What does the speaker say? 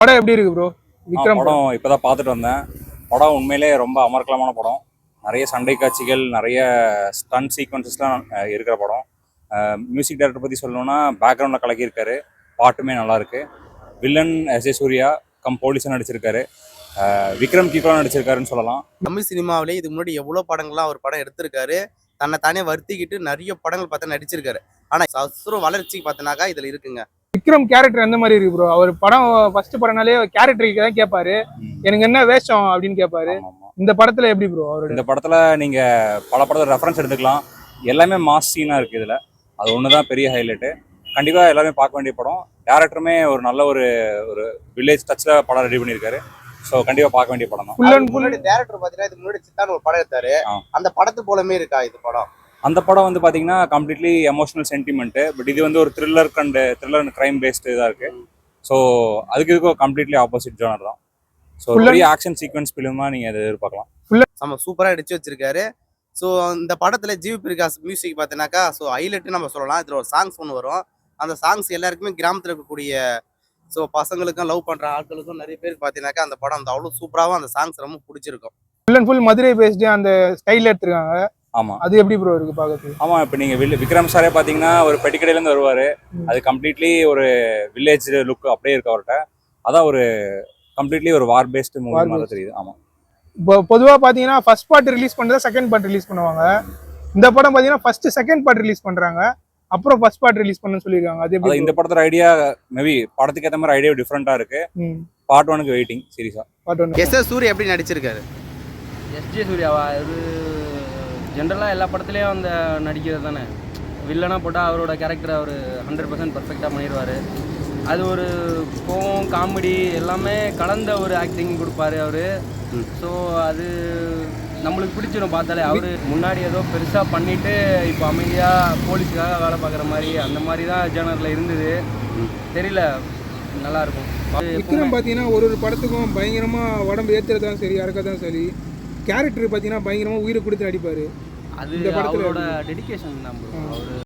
படம் எப்படி இருக்கு ப்ரோ? விக்ரம் படம் இப்பதான் பார்த்துட்டு வந்தேன். படம் உண்மையிலே ரொம்ப அமர்க்கலமான படம். நிறைய சண்டை காட்சிகள், நிறைய ஸ்டன் சீக்வன்சஸ்லாம் இருக்கிற படம். மியூசிக் டைரக்டர் பற்றி சொல்லணும்னா பேக்ரவுண்டில் கலக்கியிருக்காரு. பாட்டுமே நல்லா இருக்கு. Villain SA. சூர்யா போலீஸாக நடிச்சிருக்காரு. விக்ரம் கீக்கோலாம் நடிச்சிருக்காருன்னு சொல்லலாம். தமிழ் சினிமாவிலே இதுக்கு முன்னாடி எவ்வளோ படங்கள்லாம் அவர் படம் எடுத்திருக்காரு. தன்னை தானே வருத்திக்கிட்டு நிறைய படங்கள் பார்த்தா நடிச்சிருக்காரு. ஆனால் அசுர வளர்ச்சிக்கு பார்த்தனாக்கா இதில் இருக்குங்க. விக்ரம் கேரக்டர் எந்த மாதிரி இருக்கு ப்ரோ? அவர் படம் ஃபர்ஸ்ட் படம்னாலே கேரக்டருக்கு தான் கேட்பாரு, எனக்கு என்ன வேஷம் அப்படின்னு கேட்பாரு. இந்த படத்துல எப்படி ப்ரோ? அவரோட இந்த படத்துல நீங்க பல படத்துல ரெஃபரன்ஸ் எடுத்துக்கலாம். எல்லாமே மாஸ் சீனா இருக்கு இதுல. அது ஒண்ணுதான் பெரிய ஹைலைட்டு. கண்டிப்பா எல்லாருமே பார்க்க வேண்டிய படம். டேரக்டருமே ஒரு நல்ல ஒரு வில்லேஜ் டச்ல படம் ரெடி பண்ணியிருக்காரு. ஸோ கண்டிப்பா பார்க்க வேண்டிய படம் தான். முன்னாடி டேரக்டர் பார்த்தீங்கன்னா இதுக்கு முன்னாடி சித்தான்னு ஒரு படம் எடுத்தாரு. அந்த படத்து போலமே இருக்கா இது படம்? அந்த படம் வந்து பாத்தீங்கன்னா கம்ப்ளீட்லி எமோஷனல் சென்டிமெண்ட். பட் இது வந்து ஒரு த்ரில்லர் அண்ட் கிரைம் பேஸ்டு இதாக இருக்கு. ஸோ அதுக்கு இதுக்கும் கம்ப்ளீட்லி ஆப்போசிட் ஜானர் தான். ஸோ பெரிய ஆக்ஷன் சீக்வன்ஸ் ஃபிலிமா நீங்க அதை எதிர்பார்க்கலாம். நம்ம சூப்பராக அடிச்சு வச்சிருக்காரு. ஸோ இந்த படத்துல ஜிவி பிரகாஷ் மியூசிக் பார்த்தீங்கன்னாக்கா ஸோ ஹைலைட்டு நம்ம சொல்லலாம். இதில் ஒரு சாங்ஸ் ஒன்று வரும். அந்த சாங்ஸ் எல்லாருக்குமே கிராமத்தில் இருக்கக்கூடிய ஸோ பசங்களுக்கும் லவ் பண்ற ஆட்களுக்கும் நிறைய பேருக்கு பார்த்தீங்கன்னாக்கா அந்த படம் அந்த அவ்வளோ சூப்பராகவும் அந்த சாங்ஸ் ரொம்ப பிடிச்சிருக்கும். Full and full Madurai based அந்த ஸ்டைல் எடுத்துருக்காங்க. ஆமா, அது எப்படி ப்ரோ இருக்கு பார்க்கறதுக்கு? ஆமா, இப்போ நீங்க விக்ரம் சாரே பாத்தீங்கன்னா ஒரு பெட்டிக்கடையில இருந்து வருவாரு. அது கம்ப்ளீட்லி ஒரு வில்லேஜ் லுக் அப்படியே இருக்கு அவர்கிட்ட. அதான் ஒரு கம்ப்ளீட்லி ஒரு வார் பேஸ்டு மூவி மாதிரி தெரியுது. ஆமா, இப்போ பொதுவாக பார்த்தீங்கன்னா ஃபர்ஸ்ட் பார்ட் ரிலீஸ் பண்ணுறதா செகண்ட் பார்ட் ரிலீஸ் பண்ணுவாங்க. இந்த படம் பார்த்தீங்கன்னா ஃபர்ஸ்ட் செகண்ட் பார்ட் ரிலீஸ் பண்ணுறாங்க, அப்புறம் ஃபர்ஸ்ட் பார்ட் ரிலீஸ் பண்ணணும்னு சொல்லியிருக்காங்க. அது எப்படி? இந்த படத்தோட ஐடியா மேபி படத்துக்கு ஏற்ற மாதிரி ஐடியா டிஃப்ரெண்டா இருக்கு. பார்ட் 1க்கு வெயிட்டிங் சீரியஸா. Part 1 SA. சூர்யா எப்படி நடிச்சிருக்காரு? எஸ்.ஜே. சூர்யாவா? இது ஜென்ரலாக எல்லா படத்துலேயும் அந்த நடிக்கிறது தானே. வில்லனாக போட்டால் அவரோட கேரக்டரை அவர் 100% பர்ஃபெக்டாக பண்ணிடுவார். அது ஒரு கோவம், காமெடி எல்லாமே கலந்த ஒரு ஆக்டிங் கொடுப்பாரு அவர். ஸோ அது நம்மளுக்கு பிடிச்சிடும் பார்த்தாலே. அவர் முன்னாடி ஏதோ பெருசாக பண்ணிவிட்டு இப்போ அமைதியாக போலீஸுக்காக வேலை பார்க்குற மாதிரி அந்த மாதிரி தான் ஜேனரில் இருந்தது. தெரியல, நல்லாயிருக்கும். விக்ரம் பார்த்தீங்கன்னா ஒரு படத்துக்கும் பயங்கரமாக உடம்பு ஏற்றுறதான் சரி, இறக்கதான் சரி, கேரக்டர் பார்த்தீங்கன்னா பயங்கரமாக உயிரை கொடுத்து நடிப்பார். அது அவரோட டெடிகேஷன். நம்ம அவர்